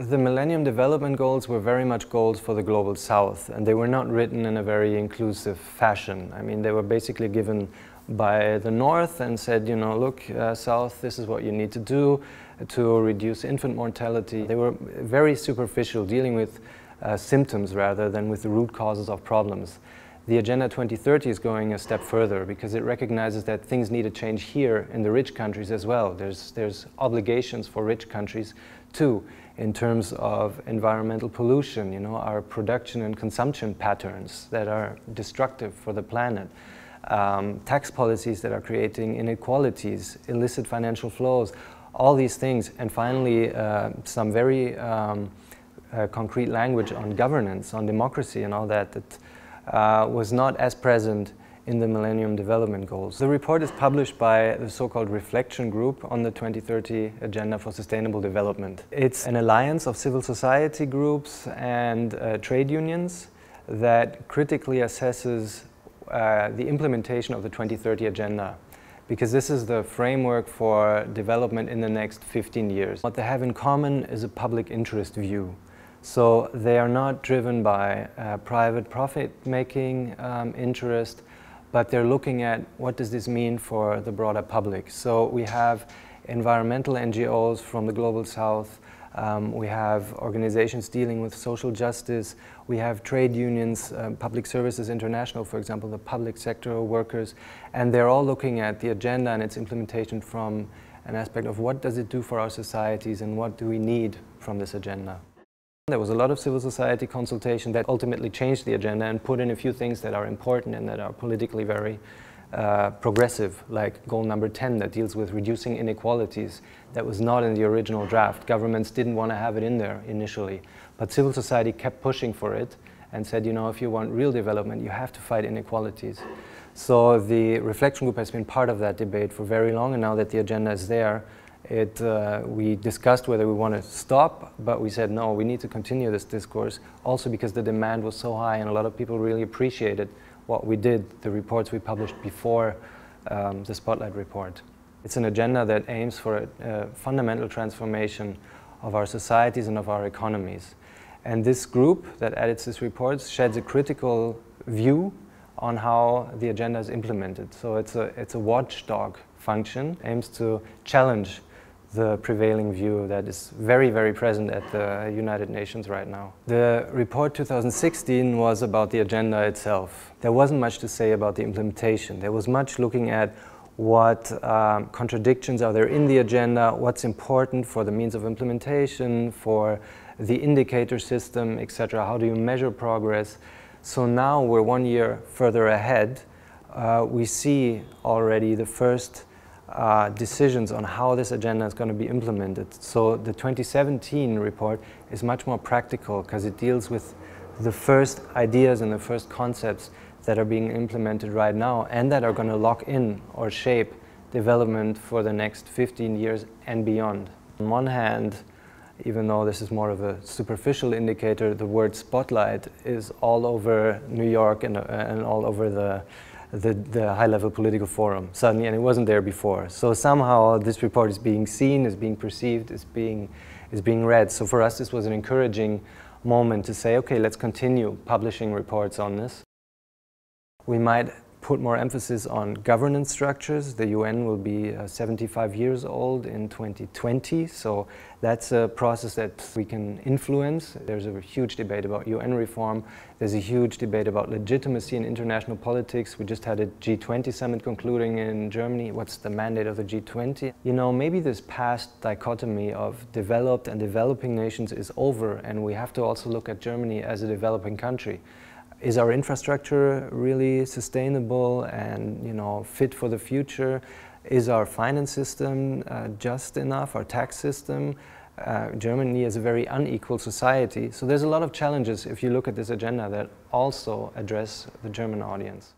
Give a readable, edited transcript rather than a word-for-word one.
The Millennium Development Goals were very much goals for the Global South, and they were not written in a very inclusive fashion. I mean, they were basically given by the North and said, you know, look, South, this is what you need to do to reduce infant mortality. They were very superficial, dealing with symptoms rather than with the root causes of problems. The Agenda 2030 is going a step further because it recognizes that things need to change here in the rich countries as well. There's obligations for rich countries too, in terms of environmental pollution, you know, our production and consumption patterns that are destructive for the planet, tax policies that are creating inequalities, illicit financial flows, all these things, and finally some very concrete language on governance, on democracy and all that was not as present in the Millennium Development Goals. The report is published by the so-called Reflection Group on the 2030 Agenda for Sustainable Development. It's an alliance of civil society groups and trade unions that critically assesses the implementation of the 2030 Agenda, because this is the framework for development in the next 15 years. What they have in common is a public interest view. So they are not driven by private profit-making interest, but they're looking at what does this mean for the broader public. So we have environmental NGOs from the Global South, we have organizations dealing with social justice, we have trade unions, Public Services International, for example, the public sector workers, and they're all looking at the agenda and its implementation from an aspect of what does it do for our societies and what do we need from this agenda. There was a lot of civil society consultation that ultimately changed the agenda and put in a few things that are important and that are politically very progressive, like goal number 10 that deals with reducing inequalities. That was not in the original draft. Governments didn't want to have it in there initially, but civil society kept pushing for it and said, you know, if you want real development, you have to fight inequalities. So the Reflection Group has been part of that debate for very long, and now that the agenda is there, we discussed whether we want to stop, but we said no, we need to continue this discourse, also because the demand was so high and a lot of people really appreciated what we did, the reports we published before the Spotlight report. It's an agenda that aims for a fundamental transformation of our societies and of our economies. And this group that edits these reports sheds a critical view on how the agenda is implemented. So it's a watchdog function, aims to challenge the prevailing view that is very, very present at the United Nations right now. The report 2016 was about the agenda itself. There wasn't much to say about the implementation. There was much looking at what contradictions are there in the agenda, what's important for the means of implementation, for the indicator system, etc. How do you measure progress? So now we're 1 year further ahead. We see already the first decisions on how this agenda is going to be implemented. So the 2017 report is much more practical because it deals with the first ideas and the first concepts that are being implemented right now and that are going to lock in or shape development for the next 15 years and beyond. On one hand, even though this is more of a superficial indicator, the word spotlight is all over New York and all over the high-level political forum suddenly, and it wasn't there before. So somehow this report is being seen, is being perceived, is being read. So for us this was an encouraging moment to say, okay, let's continue publishing reports on this. We might put more emphasis on governance structures. The UN will be 75 years old in 2020, so that's a process that we can influence. There's a huge debate about UN reform. There's a huge debate about legitimacy in international politics. We just had a G20 summit concluding in Germany. What's the mandate of the G20? You know, maybe this past dichotomy of developed and developing nations is over, and we have to also look at Germany as a developing country. Is our infrastructure really sustainable and, you know, fit for the future? Is our finance system just enough, our tax system? Germany is a very unequal society. So there's a lot of challenges if you look at this agenda that also address the German audience.